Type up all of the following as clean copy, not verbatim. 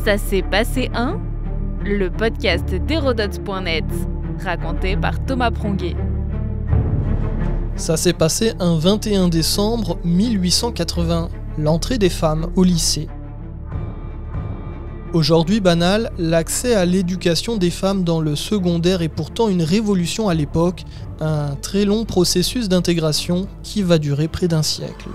Ça s'est passé le podcast d'Hérodote.net, raconté par Thomas Pronguet. Ça s'est passé un 21 décembre 1880, l'entrée des femmes au lycée. Aujourd'hui banal, l'accès à l'éducation des femmes dans le secondaire est pourtant une révolution à l'époque, un très long processus d'intégration qui va durer près d'un siècle.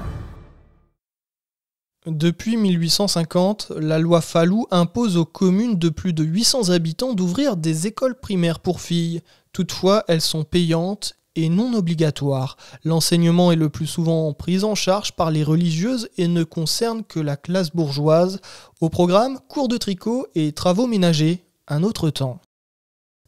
Depuis 1850, la loi Fallou impose aux communes de plus de 800 habitants d'ouvrir des écoles primaires pour filles. Toutefois, elles sont payantes et non obligatoires. L'enseignement est le plus souvent pris en charge par les religieuses et ne concerne que la classe bourgeoise. Au programme, cours de tricot et travaux ménagers, un autre temps.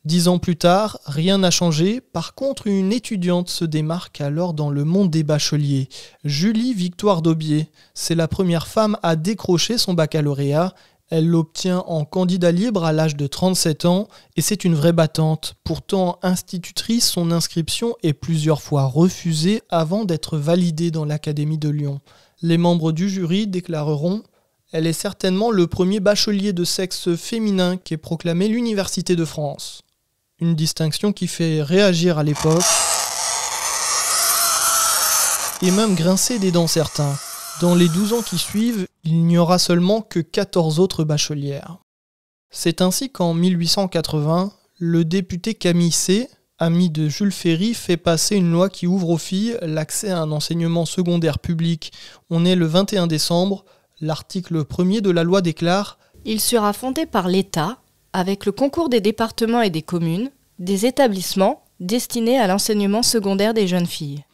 10 ans plus tard, rien n'a changé. Par contre, une étudiante se démarque alors dans le monde des bacheliers. Julie Victoire d'Aubier, c'est la première femme à décrocher son baccalauréat. Elle l'obtient en candidat libre à l'âge de 37 ans et c'est une vraie battante. Pourtant, institutrice, son inscription est plusieurs fois refusée avant d'être validée dans l'Académie de Lyon. Les membres du jury déclareront « Elle est certainement le premier bachelier de sexe féminin qu'ait proclamé l'Université de France ». Une distinction qui fait réagir à l'époque et même grincer des dents certains. Dans les 12 ans qui suivent, il n'y aura seulement que 14 autres bachelières. C'est ainsi qu'en 1880, le député Camille C, ami de Jules Ferry, fait passer une loi qui ouvre aux filles l'accès à un enseignement secondaire public. On est le 21 décembre, l'article 1er de la loi déclare « Il sera fondé par l'État, avec le concours des départements et des communes, des établissements destinés à l'enseignement secondaire des jeunes filles. »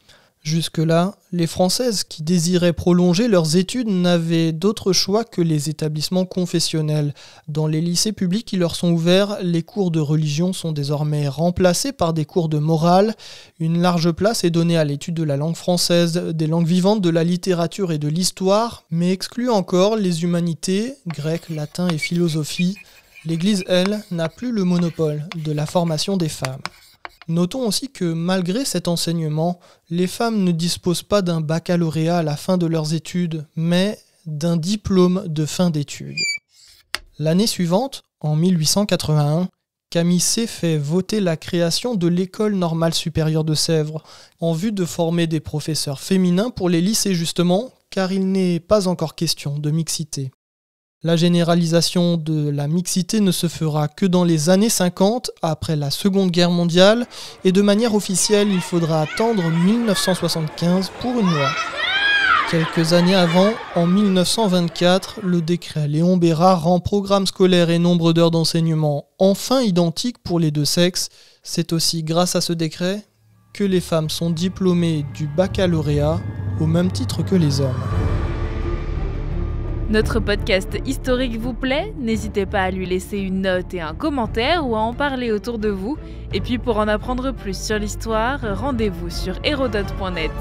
Jusque-là, les Françaises qui désiraient prolonger leurs études n'avaient d'autre choix que les établissements confessionnels. Dans les lycées publics qui leur sont ouverts, les cours de religion sont désormais remplacés par des cours de morale. Une large place est donnée à l'étude de la langue française, des langues vivantes, de la littérature et de l'histoire, mais exclut encore les humanités, grec, latin et philosophie. L'Église, elle, n'a plus le monopole de la formation des femmes. Notons aussi que malgré cet enseignement, les femmes ne disposent pas d'un baccalauréat à la fin de leurs études, mais d'un diplôme de fin d'études. L'année suivante, en 1881, Camille C fait voter la création de l'École normale supérieure de Sèvres, en vue de former des professeurs féminins pour les lycées justement, car il n'est pas encore question de mixité. La généralisation de la mixité ne se fera que dans les années 50, après la Seconde Guerre mondiale, et de manière officielle, il faudra attendre 1975 pour une loi. Quelques années avant, en 1924, le décret Léon Bérard rend programme scolaire et nombre d'heures d'enseignement enfin identiques pour les deux sexes. C'est aussi grâce à ce décret que les femmes sont diplômées du baccalauréat au même titre que les hommes. Notre podcast historique vous plaît? N'hésitez pas à lui laisser une note et un commentaire ou à en parler autour de vous. Et puis pour en apprendre plus sur l'histoire, rendez-vous sur Hérodote.net.